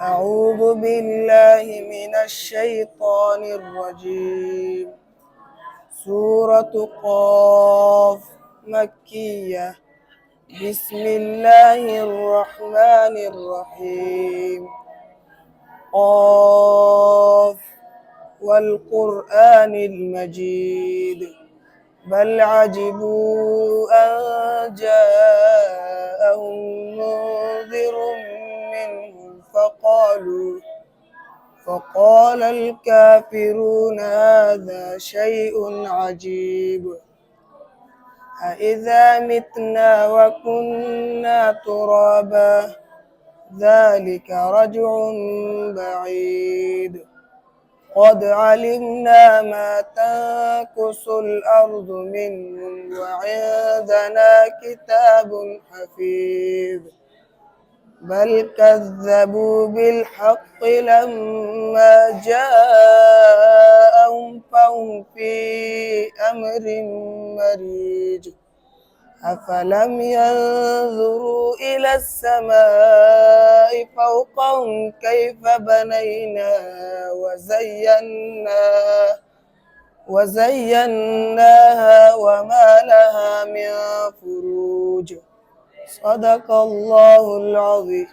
أعوذ بالله من الشيطان الرجيم. سورة قاف مكية. بسم الله الرحمن الرحيم. قاف والقرآن المجيد بل عجبوا أن جاءهم منذر منهم فقال الكافرون هذا شيء عجيب أإذا متنا وكنا ترابا ذلك رجع بعيد قد علمنا ما تنقص الأرض منهم وعندنا كتاب حفيظ بل كذبوا بالحق لما جاءهم فهم في أمر مريج أفلم ينظروا إلى السماء فوقهم كيف بنيناها وزيناها وما لها من فروج صدق الله العظيم.